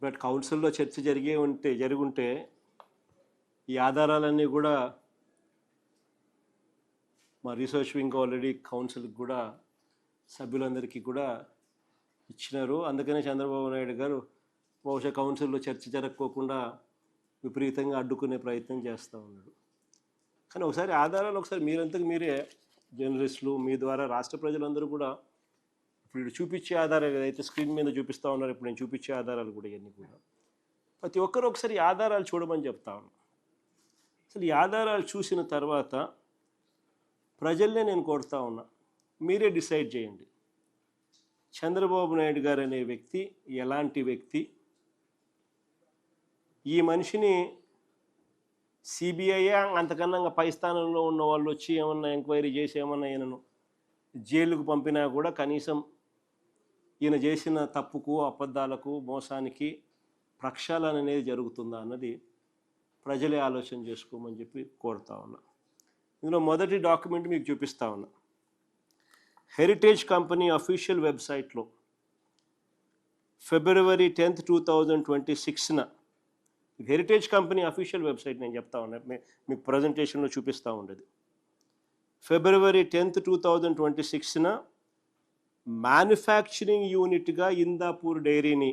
But కౌన్సిల్లో చర్చ జరుగుంటే ఈ ఆధారాలన్నీ కూడా మా రీసెర్చ్ వింగ్ ఆల్రెడీ కౌన్సిల్కి కూడా సభ్యులందరికీ కూడా ఇచ్చినారు. అందుకనే చంద్రబాబు నాయుడు గారు బహుశా కౌన్సిల్లో చర్చ జరగకోకుండా విపరీతంగా అడ్డుకునే ప్రయత్నం చేస్తూ ఉన్నాడు. కానీ ఒకసారి ఆధారాలు మీరంతకు మీరే జర్నలిస్టులు మీ ద్వారా రాష్ట్ర ప్రజలందరూ కూడా ఇప్పుడు చూపించే ఆధారాలు ఏదైతే స్క్రీన్ మీద చూపిస్తూ ఉన్నారు, ఇప్పుడు నేను చూపించే ఆధారాలు కూడా ఇవన్నీ కూడా ప్రతి ఒక్కరు ఒకసారి ఈ ఆధారాలు చూడమని చెప్తా ఉన్నాను. అసలు ఈ ఆధారాలు చూసిన తర్వాత ప్రజల్నే నేను కోరుతా ఉన్నా, మీరే డిసైడ్ చేయండి చంద్రబాబు నాయుడు గారు అనే వ్యక్తి ఎలాంటి వ్యక్తి. ఈ మనిషిని సిబిఐ అంతకన్నా పై స్థానంలో ఉన్న వాళ్ళు వచ్చి ఏమన్నా ఎంక్వైరీ చేసి ఏమన్నా ఈయనను జైలుకు పంపినా కూడా కనీసం ఈయన చేసిన తప్పుకు అబద్ధాలకు మోసానికి ప్రక్షాళన అనేది జరుగుతుందా అన్నది ప్రజలే ఆలోచన చేసుకోమని చెప్పి కోరుతా ఉన్నా. ఇందులో మొదటి డాక్యుమెంట్ మీకు చూపిస్తా ఉన్నా. హెరిటేజ్ కంపెనీ అఫీషియల్ వెబ్సైట్లో February 10th, 2026న హెరిటేజ్ కంపెనీ అఫీషియల్ వెబ్సైట్ నేను చెప్తా ఉన్నా, మీకు ప్రజెంటేషన్లో చూపిస్తూ ఉండేది. February 10th, 2026న మ్యానుఫ్యాక్చరింగ్ యూనిట్గా ఇందాపూర్ డైరీని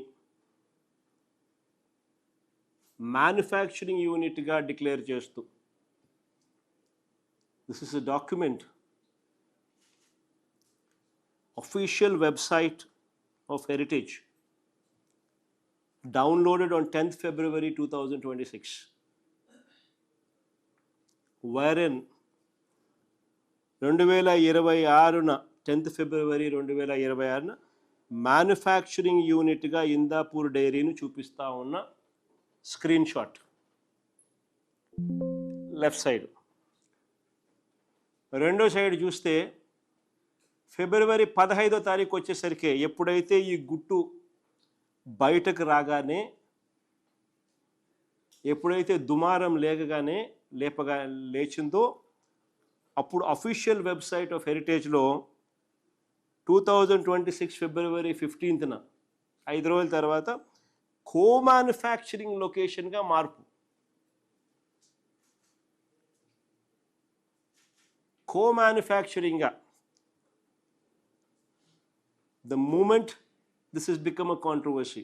మ్యానుఫ్యాక్చరింగ్ యూనిట్గా డిక్లేర్ చేస్తూ, this is a document official website of Heritage downloaded on 10th February 2026, wherein 2026న 10th February 2026న మ్యానుఫ్యాక్చరింగ్ యూనిట్గా ఇందాపూర్ డైరీని చూపిస్తూ ఉన్న స్క్రీన్ షాట్ లెఫ్ట్ సైడ్. రెండో సైడ్ చూస్తే February 15వ తారీఖు వచ్చేసరికి ఎప్పుడైతే ఈ గుట్టు బయటకు రాగానే, ఎప్పుడైతే దుమారం లేచిందో అప్పుడు అఫీషియల్ వెబ్సైట్ ఆఫ్ హెరిటేజ్లో 2026 February 15న 5 రోజుల తర్వాత కో మ్యానుఫ్యాక్చరింగ్ లొకేషన్గా మార్పు. కో మ్యానుఫ్యాక్చరింగ్గా the moment this has become a controversy,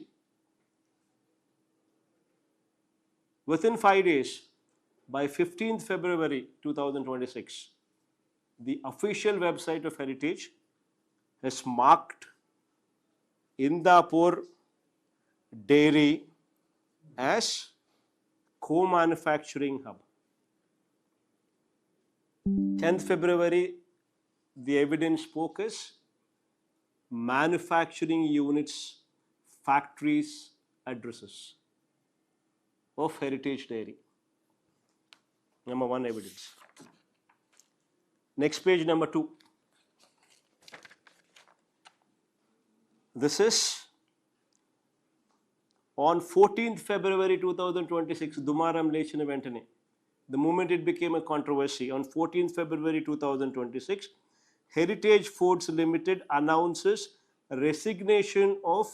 within 5 days, by 15th February 2026, the official website of Heritage has marked Indapur Dairy as co-manufacturing hub. 10th February, the evidence spoke as manufacturing units, factories, addresses of Heritage Dairy. Number 1 evidence. Next page, number 2. This is on 14th February 2026, Dumaram lechina ventane, the moment it became a controversy, on 14th February 2026, Heritage Foods Limited announces resignation of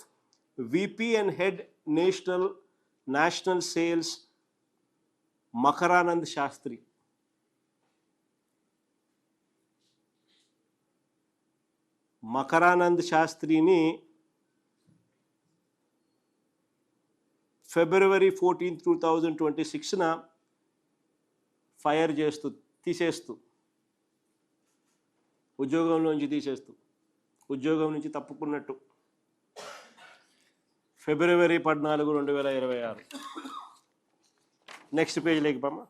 VP and Head National Sales Makaranand Shastri. Makaranand Shastrini February 14th, 2026న fire తీసేస్తూ ఉద్యోగం నుంచి తప్పుకున్నట్టు February 14, 2026. Next page లేకపోమ్మా.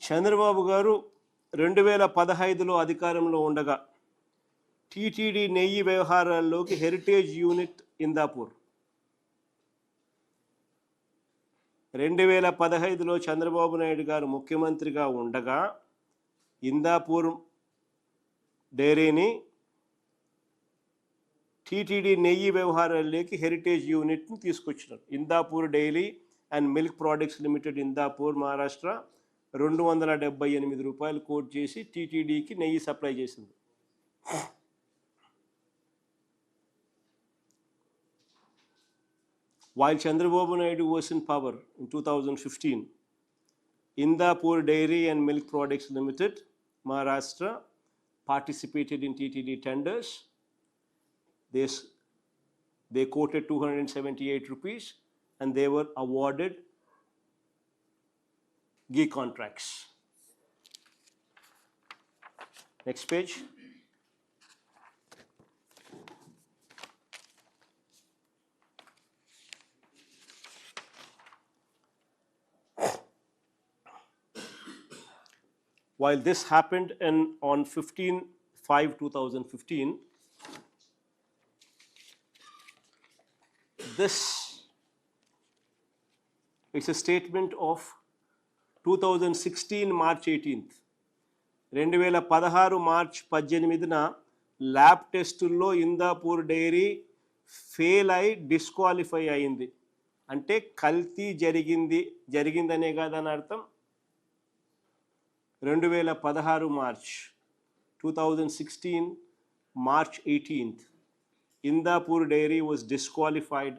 చంద్రబాబు గారు 2015లో అధికారంలో ఉండగా టీటీడీ నెయ్యి వ్యవహారాల్లోకి హెరిటేజ్ యూనిట్ ఇందాపూర్. 2015లో చంద్రబాబు నాయుడు గారు ముఖ్యమంత్రిగా ఉండగా ఇందాపూర్ డైరీని టీటీడీ నెయ్యి వ్యవహారాల్లోకి హెరిటేజ్ యూనిట్ని తీసుకొచ్చినారు. Indapur dairy and milk products limited Indapur Maharashtra 278 రూపాయలు కోట్ చేసి టీటీడీకి నెయ్యి సప్లై చేసింది. While Chandrababu Naidu was in power in 2015, Indapur Dairy and Milk Products Limited, Maharashtra, participated in TTD tenders. They quoted 278 rupees and they were awarded ghee contracts. Next page. While this happened on 15/5/2015, this is a statement of 2016 March 18th. 2016 March 18న lab టెస్టుల్లో Indapur dairy fail అయి disqualify అయింది. అంటే కల్తీ జరిగిందనే కాదని అర్థం. 2016 March 2016 March 18th, Indapur Dairy was disqualified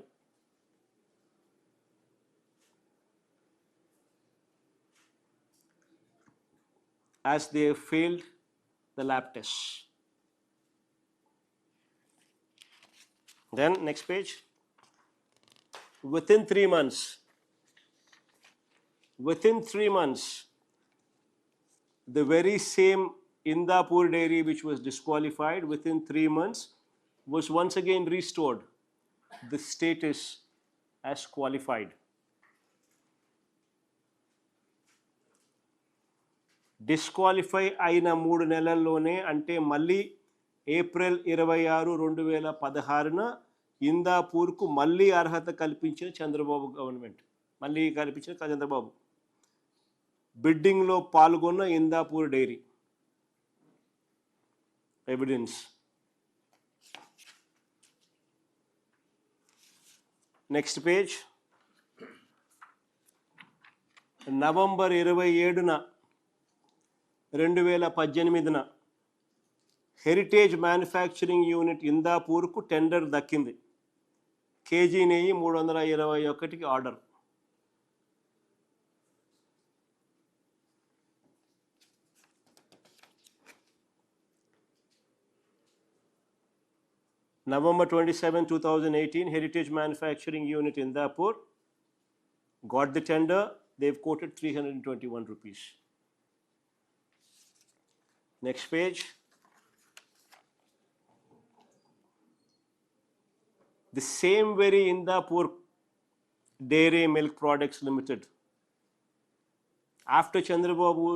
as they failed the lab tests. Then next page. Within 3 months, the very same Indapur Dairy which was disqualified, within 3 months was once again restored the status as qualified. Disqualify అయిన 3 నెలల్లోనే, అంటే మళ్ళీ April 26, 2016న ఇందాపూర్కు మళ్ళీ అర్హత కల్పించిన Chandrababu government, మళ్ళీ కల్పించిన చంద్రబాబు. బిడ్డింగ్లో పాల్గొన్న Indapur dairy evidence. Next page. November 27న 2018న హెరిటేజ్ మ్యానుఫ్యాక్చరింగ్ యూనిట్ ఇందాపూర్కు టెండర్ దక్కింది. కేజీ నెయ్యి 321కి order. November 27, 2018, Heritage Manufacturing Unit Indapur got the tender. They've quoted 321 rupees. Next page. The same very Indapur Dairy Milk Products Limited, after Chandrababu